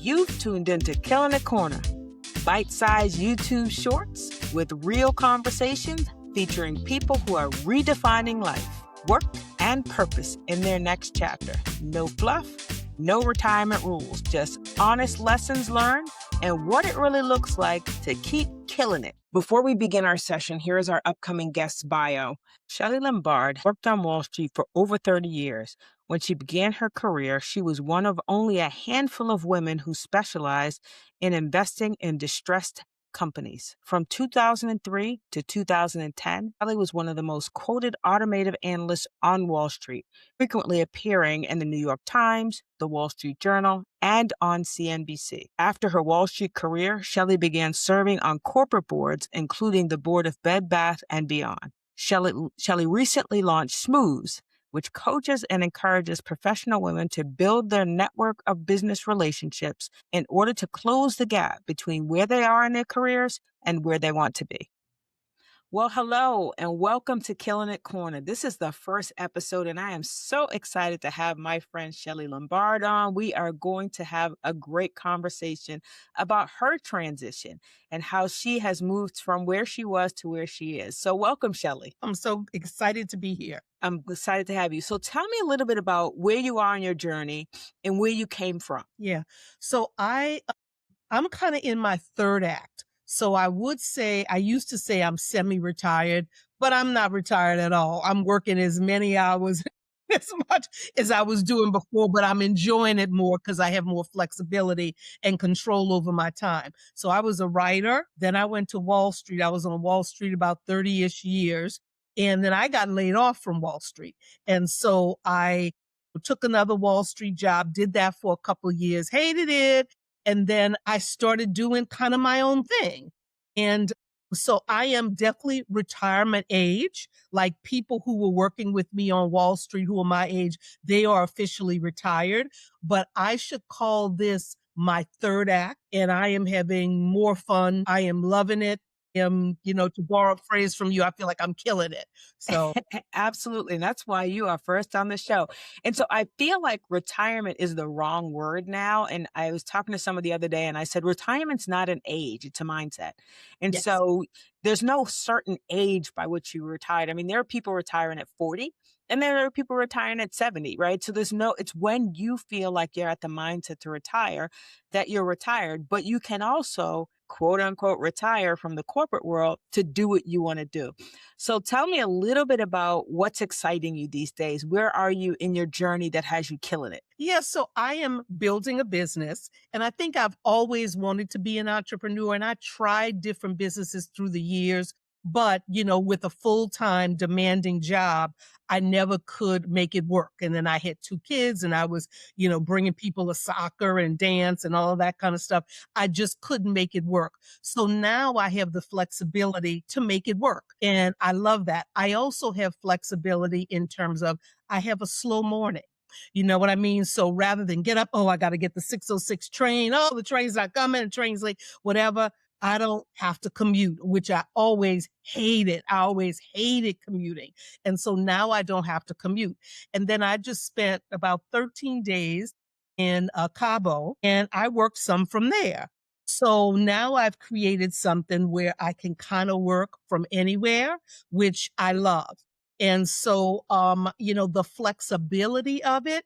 You've tuned into Killin It Corner, bite-sized YouTube shorts with real conversations featuring people who are redefining life, work, and purpose in their next chapter. No fluff, no retirement rules, just honest lessons learned and what it really looks like to keep killing it. Before we begin our session, here is our upcoming guest's bio. Shelly Lombard worked on Wall Street for over 30 years. When she began her career, she was one of only a handful of women who specialized in investing in distressed companies. From 2003 to 2010, Shelly was one of the most quoted automotive analysts on Wall Street, frequently appearing in the New York Times, the Wall Street Journal, and on CNBC. After her Wall Street career, Shelly began serving on corporate boards, including the board of Bed Bath & Beyond. Shelly recently launched SMOOZE, which coaches and encourages professional women to build their network of business relationships in order to close the gap between where they are in their careers and where they want to be. Well, hello, and welcome to Killin It Corner. This is the first episode, and I am so excited to have my friend Shelly Lombard on. We are going to have a great conversation about her transition and how she has moved from where she was to where she is. So welcome, Shelly. I'm so excited to be here. I'm excited to have you. So tell me a little bit about where you are on your journey and where you came from. Yeah. So I'm kind of in my third act. So I used to say I'm semi-retired, but I'm not retired at all. I'm working as many hours as much as I was doing before, but I'm enjoying it more because I have more flexibility and control over my time. So I was a writer. Then I went to Wall Street. I was on Wall Street about 30-ish years. And then I got laid off from Wall Street. And so I took another Wall Street job, did that for a couple of years, hated it. And then I started doing kind of my own thing. And so I am definitely retirement age. Like people who were working with me on Wall Street who are my age, they are officially retired. But I should call this my third act. And I am having more fun. I am loving it. To borrow a phrase from you, I feel like I'm killing it. So Absolutely. And that's why you are first on the show. And so I feel like retirement is the wrong word now. And I was talking to somebody the other day and I said, retirement's not an age, it's a mindset. And yes. So there's no certain age by which you retired. I mean, there are people retiring at 40 and there are people retiring at 70, right? So it's when you feel like you're at the mindset to retire that you're retired, but you can also quote unquote retire from the corporate world to do what you want to do. So tell me a little bit about what's exciting you these days. Where are you in your journey that has you killing it? Yeah, so I am building a business and I think I've always wanted to be an entrepreneur and I tried different businesses through the years. But, with a full-time demanding job, I never could make it work. And then I had 2 kids and I was, bringing people to soccer and dance and all of that kind of stuff. I just couldn't make it work. So now I have the flexibility to make it work. And I love that. I also have flexibility in terms of I have a slow morning. You know what I mean? So rather than get up, I got to get the 6:06 train. Oh, the train's not coming, the train's late, whatever. I don't have to commute, which I always hated. I always hated commuting. And so now I don't have to commute. And then I just spent about 13 days in Cabo and I worked some from there. So now I've created something where I can kind of work from anywhere, which I love. And so, the flexibility of it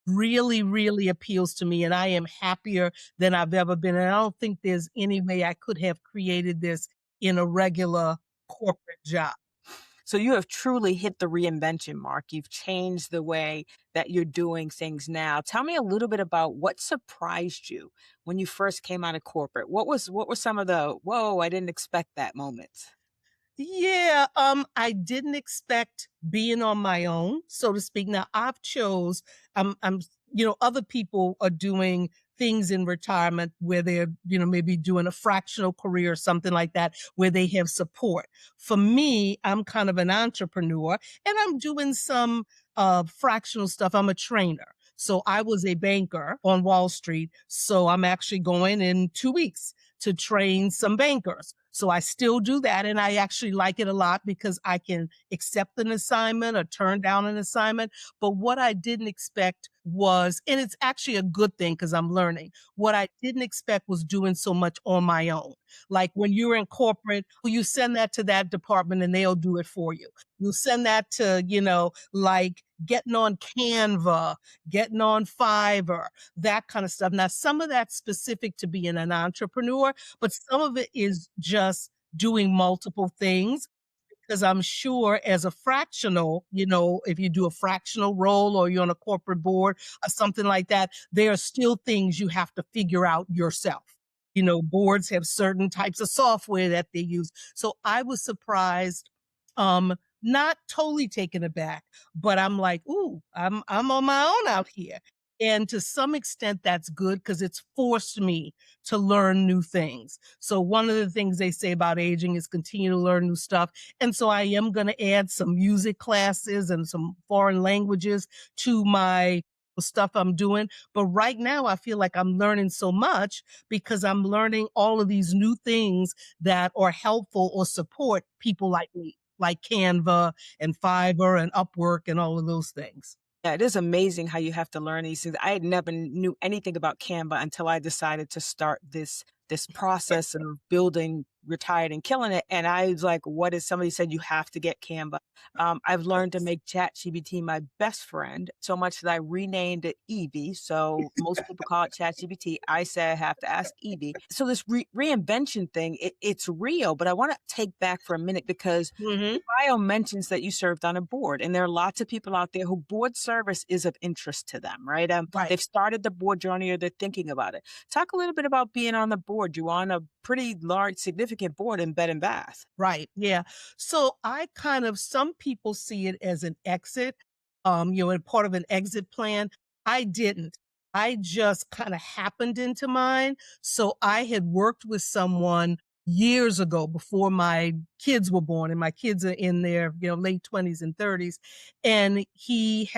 really, really appeals to me. And I am happier than I've ever been. And I don't think there's any way I could have created this in a regular corporate job. So you have truly hit the reinvention mark. You've changed the way that you're doing things now. Tell me a little bit about what surprised you when you first came out of corporate. What were some of the, whoa, I didn't expect that moments? Yeah, I didn't expect being on my own, so to speak. Now other people are doing things in retirement where they're, maybe doing a fractional career or something like that, where they have support. For me, I'm kind of an entrepreneur and I'm doing some fractional stuff. I'm a trainer. So I was a banker on Wall Street. So I'm actually going in 2 weeks to train some bankers. So I still do that. And I actually like it a lot because I can accept an assignment or turn down an assignment. But what I didn't expect was, and it's actually a good thing because I'm learning, what I didn't expect was doing so much on my own. Like when you're in corporate, you send that to that department and they'll do it for you. You send that to, like getting on Canva, getting on Fiverr, that kind of stuff. Now, some of that's specific to being an entrepreneur, but some of it is just doing multiple things. Because I'm sure as a fractional, if you do a fractional role or you're on a corporate board or something like that, there are still things you have to figure out yourself. Boards have certain types of software that they use. So I was surprised, um, not totally taken aback, but I'm like, ooh, I'm on my own out here. And to some extent that's good because it's forced me to learn new things. So one of the things they say about aging is continue to learn new stuff. And so I am going to add some music classes and some foreign languages to my stuff I'm doing. But right now I feel like I'm learning so much because I'm learning all of these new things that are helpful or support people like me, like Canva and Fiverr and Upwork and all of those things. Yeah, it is amazing how you have to learn these things. I had never knew anything about Canva until I decided to start this process of building Retired and Killing It. And I was like, what is somebody said you have to get Canva. I've learned to make ChatGPT my best friend so much that I renamed it Evie. So most people call it ChatGPT. I say I have to ask Evie. So this reinvention thing, it's real, but I want to take back for a minute because Hmm. bio mentions that you served on a board, and there are lots of people out there who board service is of interest to them, right? Right. They've started the board journey or they're thinking about it. Talk a little bit about being on the board. You're on a pretty large, significant board in Bed and Bath. Right. Yeah. So I some people see it as an exit, and part of an exit plan. I didn't. I just kind of happened into mine. So I had worked with someone years ago before my kids were born, and my kids are in their, late 20s and 30s. And he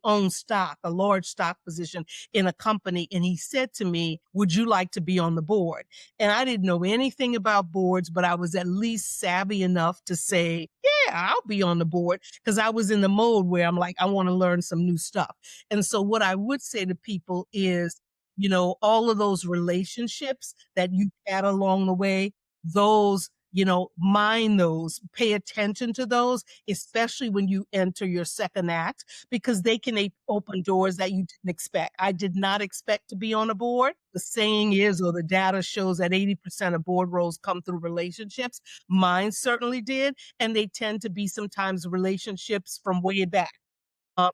owned stock, a large stock position in a company. And he said to me, would you like to be on the board? And I didn't know anything about boards, but I was at least savvy enough to say, yeah, I'll be on the board because I was in the mode where I'm like, I want to learn some new stuff. And so what I would say to people is, all of those relationships that you had along the way, those, mind those, pay attention to those, especially when you enter your second act, because they can open doors that you didn't expect. I did not expect to be on a board. The saying is, or the data shows that 80% of board roles come through relationships. Mine certainly did. And they tend to be sometimes relationships from way back.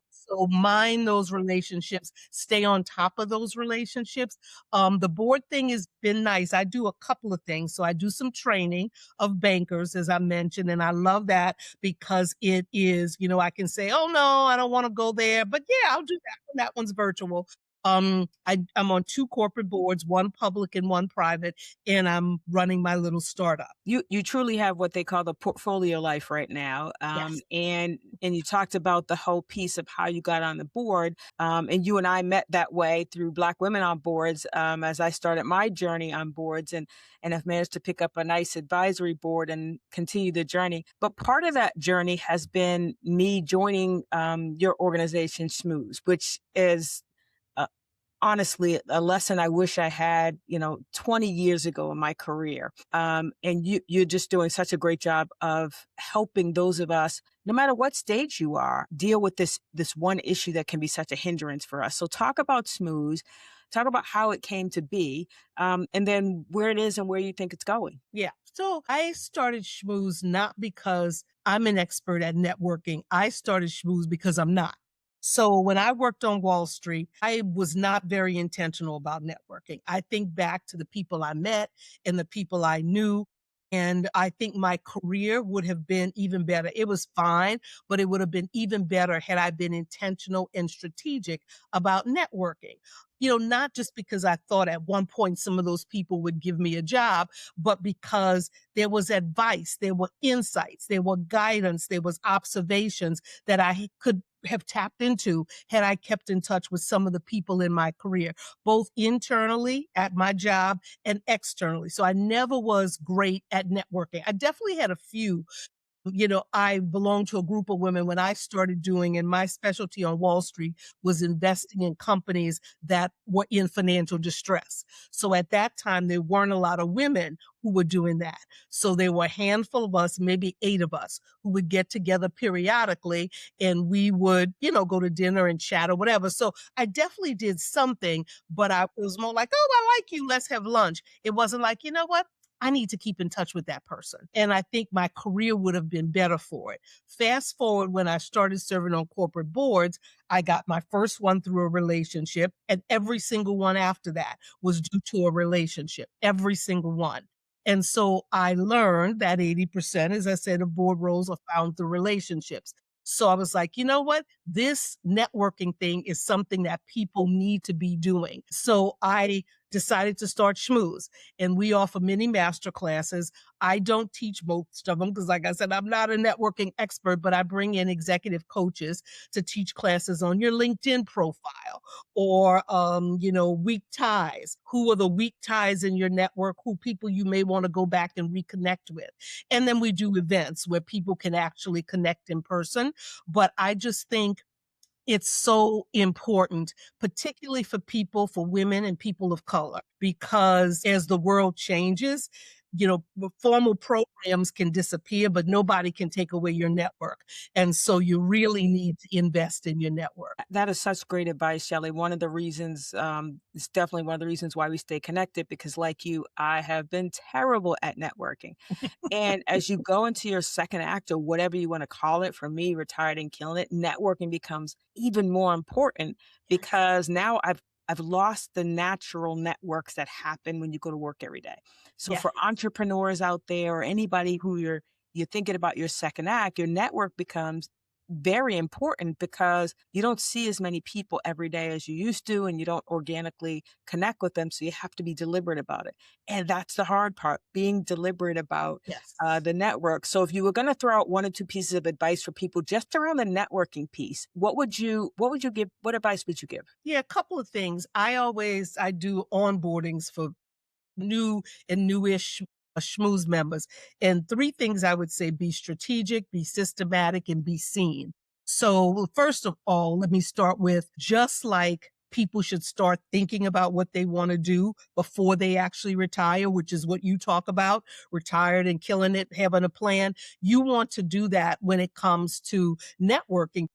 So mind those relationships, stay on top of those relationships. The board thing has been nice. I do a couple of things. So I do some training of bankers, as I mentioned, and I love that because it is, I can say, oh no, I don't want to go there, but yeah, I'll do that one. That one's virtual. I'm on two corporate boards, one public and one private, and I'm running my little startup. You truly have what they call the portfolio life right now, Yes. and you talked about the whole piece of how you got on the board, and you and I met that way through Black Women on Boards, as I started my journey on boards, and have managed to pick up a nice advisory board and continue the journey. But part of that journey has been me joining your organization, SMOOZE, which is honestly a lesson I wish I had, 20 years ago in my career. And you're just doing such a great job of helping those of us, no matter what stage you are, deal with this one issue that can be such a hindrance for us. So talk about SMOOZE, talk about how it came to be, and then where it is and where you think it's going. Yeah. So I started Schmooze not because I'm an expert at networking. I started Schmooze because I'm not. So when I worked on Wall Street, I was not very intentional about networking. I think back to the people I met and the people I knew. And I think my career would have been even better. It was fine, but it would have been even better had I been intentional and strategic about networking. not just because I thought at one point some of those people would give me a job, but because there was advice, there were insights, there were guidance, there was observations that I could have tapped into had I kept in touch with some of the people in my career, both internally at my job and externally. So I never was great at networking. I definitely had a few. I belonged to a group of women when I started doing, and my specialty on Wall Street was investing in companies that were in financial distress. So at that time, there weren't a lot of women who were doing that. So there were a handful of us, maybe 8 of us, who would get together periodically and we would, go to dinner and chat or whatever. So I definitely did something, but I was more like, oh, I like you. Let's have lunch. It wasn't like, you know what? I need to keep in touch with that person. And I think my career would have been better for it. Fast forward when I started serving on corporate boards, I got my first one through a relationship, and every single one after that was due to a relationship, every single one. And so I learned that 80%, as I said, of board roles are found through relationships. So I was like, you know what? This networking thing is something that people need to be doing. So I decided to start SMOOZE, and we offer many master classes. I don't teach most of them because, like I said, I'm not a networking expert, but I bring in executive coaches to teach classes on your LinkedIn profile or, weak ties. Who are the weak ties in your network? Who people you may want to go back and reconnect with? And then we do events where people can actually connect in person. But I just think it's so important, particularly for people, for women and people of color, because as the world changes, formal programs can disappear, but nobody can take away your network. And so you really need to invest in your network. That is such great advice, Shelley. One of the reasons, it's definitely one of the reasons why we stay connected because, like you, I have been terrible at networking. And as you go into your second act or whatever you want to call it, for me, retired and killing it, networking becomes even more important because now I've lost the natural networks that happen when you go to work every day. So Yeah. for entrepreneurs out there or anybody who you're thinking about your second act, your network becomes very important because you don't see as many people every day as you used to, and you don't organically connect with them. So you have to be deliberate about it. And that's the hard part, being deliberate about Yes. the network. So if you were going to throw out one or two pieces of advice for people just around the networking piece, what would you give? What advice would you give? Yeah, a couple of things. I do onboardings for new and newish schmooze members. And 3 things I would say: be strategic, be systematic, and be seen. So first of all, let me start with, just like people should start thinking about what they want to do before they actually retire, which is what you talk about, retired and killing it, having a plan. You want to do that when it comes to networking.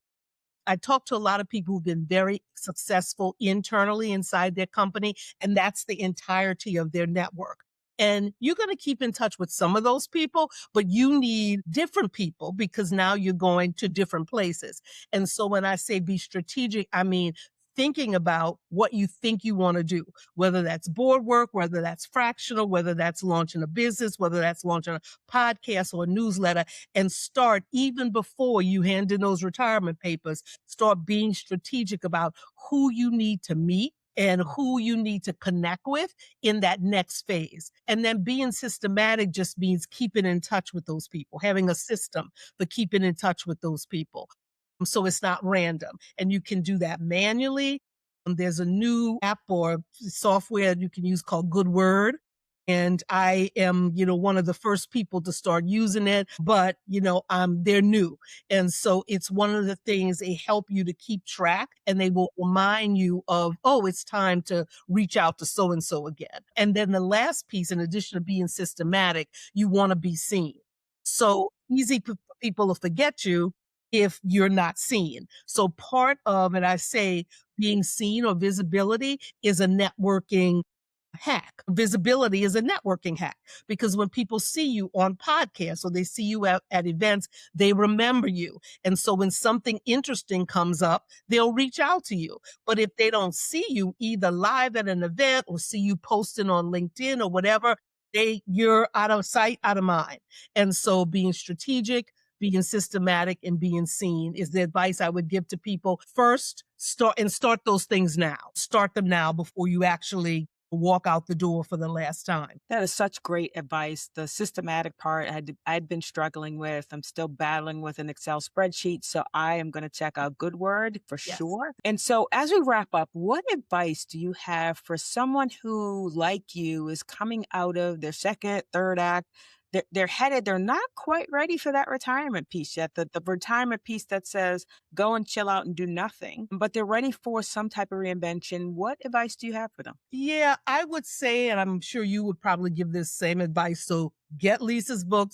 I talk to a lot of people who've been very successful internally inside their company, and that's the entirety of their network. And you're going to keep in touch with some of those people, but you need different people because now you're going to different places. And so when I say be strategic, I mean thinking about what you think you want to do, whether that's board work, whether that's fractional, whether that's launching a business, whether that's launching a podcast or a newsletter, and start even before you hand in those retirement papers, start being strategic about who you need to meet and who you need to connect with in that next phase. And then being systematic just means keeping in touch with those people, having a system for keeping in touch with those people. So it's not random. And you can do that manually. There's a new app or software you can use called Good Word. And I am, one of the first people to start using it, but, they're new. And so it's one of the things they help you to keep track, and they will remind you of, oh, it's time to reach out to so and so again. And then the last piece, in addition to being systematic, you want to be seen. So easy for people to forget you if you're not seen. So part of it, I say, being seen or visibility is a networking hack. Visibility is a networking hack because when people see you on podcasts or they see you at events, they remember you. And so when something interesting comes up, they'll reach out to you. But if they don't see you either live at an event or see you posting on LinkedIn or whatever, you're out of sight, out of mind. And so being strategic, being systematic, and being seen is the advice I would give to people. First, start those things now. Start them now before you actually walk out the door for the last time. That is such great advice. The systematic part I'd been struggling with. I'm still battling with an Excel spreadsheet, so I am going to check out Good Word for Yes. sure. And so, as we wrap up, what advice do you have for someone who, like you, is coming out of their second, third act? They're headed, they're not quite ready for that retirement piece yet. The retirement piece that says go and chill out and do nothing, but they're ready for some type of reinvention. What advice do you have for them? Yeah, I would say, and I'm sure you would probably give this same advice. So get Lisa's book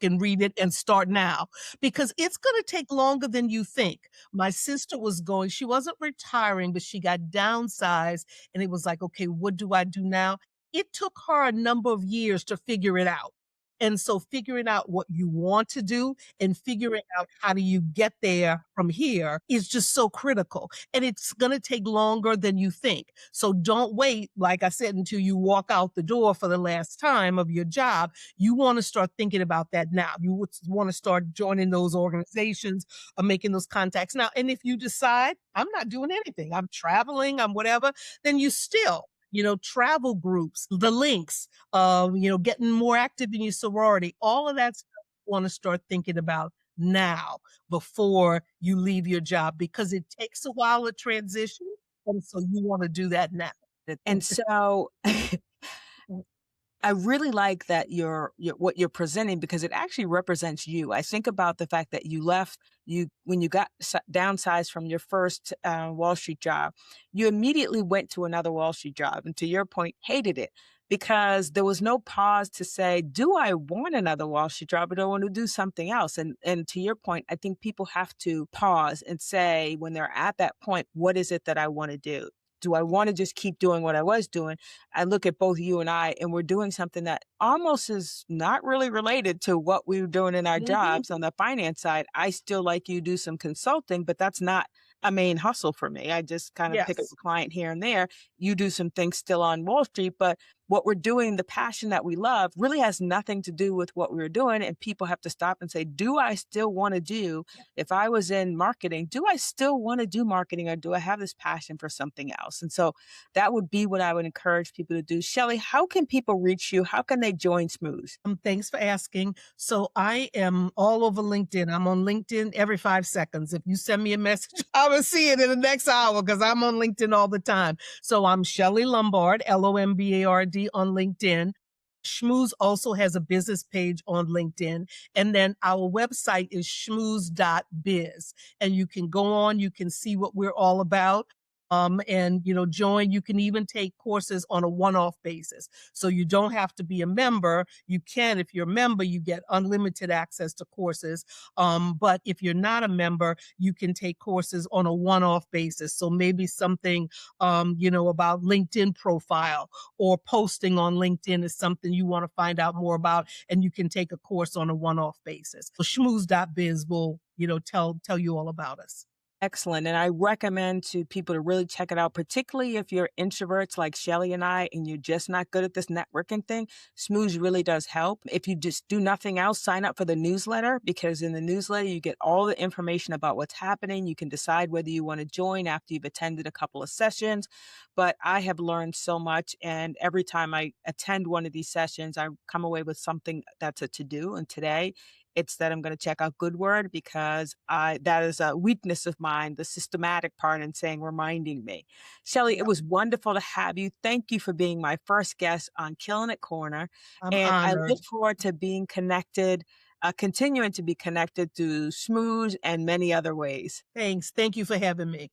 and read it and start now because it's going to take longer than you think. My sister was going, she wasn't retiring, but she got downsized and it was like, okay, what do I do now? It took her a number of years to figure it out. And so figuring out what you want to do and figuring out how do you get there from here is just so critical. And it's going to take longer than you think. So don't wait, like I said, until you walk out the door for the last time of your job. You want to start thinking about that now. You would want to start joining those organizations or making those contacts now. And if you decide, I'm not doing anything, I'm traveling, I'm whatever, then you still, travel groups, the links, getting more active in your sorority, all of that stuff you want to start thinking about now before you leave your job because it takes a while to transition. And so you want to do that now. And so I really like that you're what you're presenting because it actually represents you. I think about the fact that you left you when you got downsized from your first Wall Street job, you immediately went to another Wall Street job, and to your point, hated it because there was no pause to say, "Do I want another Wall Street job, or do I want to do something else?" And to your point, I think people have to pause and say when they're at that point, "What is it that I want to do?" Do I want to just keep doing what I was doing? I look at both you and I, and we're doing something that almost is not really related to what we were doing in our Mhm. jobs on the finance side. I still like you do some consulting, but that's not a main hustle for me. I just kind of pick up Yes. a client here and there. You do some things still on Wall Street, but what we're doing, the passion that we love, really has nothing to do with what we were doing. And people have to stop and say, do I still want to do, if I was in marketing, do I still want to do marketing or do I have this passion for something else? And so that would be what I would encourage people to do. Shelly, how can people reach you? How can they join Smooth? Thanks for asking. So I am all over LinkedIn. I'm on LinkedIn every 5 seconds. If you send me a message, I will see it in the next hour because I'm on LinkedIn all the time. So I'm Shelly Lombard, Lombard on LinkedIn. Schmooze also has a business page on LinkedIn. And then our website is schmooze.biz. And you can go on, you can see what we're all about. And join. You can even take courses on a one-off basis. So you don't have to be a member. You can, if you're a member, you get unlimited access to courses. But if you're not a member, you can take courses on a one-off basis. So maybe something, about LinkedIn profile or posting on LinkedIn is something you want to find out more about, and you can take a course on a one-off basis. So schmooze.biz will, tell you all about us. Excellent. And I recommend to people to really check it out, particularly if you're introverts like Shelly and I, and you're just not good at this networking thing. Smooze really does help. If you just do nothing else, sign up for the newsletter because in the newsletter, you get all the information about what's happening. You can decide whether you want to join after you've attended a couple of sessions. But I have learned so much. And every time I attend one of these sessions, I come away with something that's a to do. And today, it's that I'm going to check out Good Word because that is a weakness of mine, the systematic part and saying, reminding me. Shelly, it Yeah, was wonderful to have you. Thank you for being my first guest on Killin It Corner. I'm And I honored. look forward to being connected, continuing to be connected to Smooth and many other ways. Thanks. Thank you for having me.